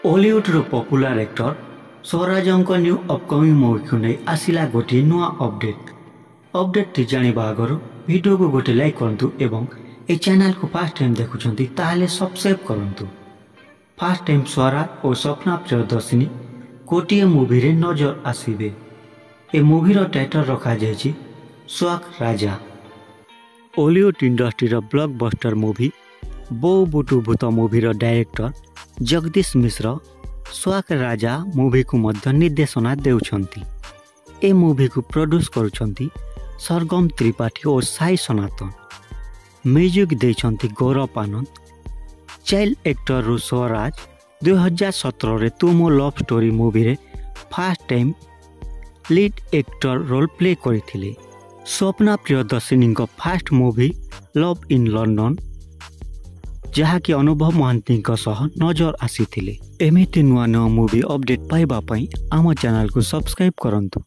Hollywood popular actor स्वराजंक new upcoming movie को नहीं आसिला गोटे नुआ अपडेट जानिबा आगरो वीडियो को गोटे लाइक करंतु एवं ए चैनल को फर्स्ट टाइम देखुछंती ताहले सब्सक्राइब करंतु। फर्स्ट टाइम स्वराज और स्वप्ना प्रियदर्शिनी गोटे मूवी रे नजर आसीबे। ए मूवी रो टाइटल रखा जायछि स्वाक राजा। हॉलीवुड इंडस्ट्री रो blockbuster movie Bou Butu Bhuta movie रो डायरेक्टर जगदीश मिश्र स्वाक राजा मूवी को मध्य निर्देशना देउछंती। ए मूवी को प्रोड्यूस करुछंती सरगम त्रिपाठी और साई सनातन। म्यूजिक देइछंती गौरव आनंद। चाइल्ड एक्टर रु स्वराज 2017 रे तुमो लव स्टोरी मूवी रे first time lead actor role play करिथिले। स्वप्ना प्रियदर्शिनी को first movie love in London जहाँकि अनुभव महांती सह नजर आसी एमती नुआ नुआ मूवी अपडेट पाइबा आम चैनल को सब्सक्राइब करंतु।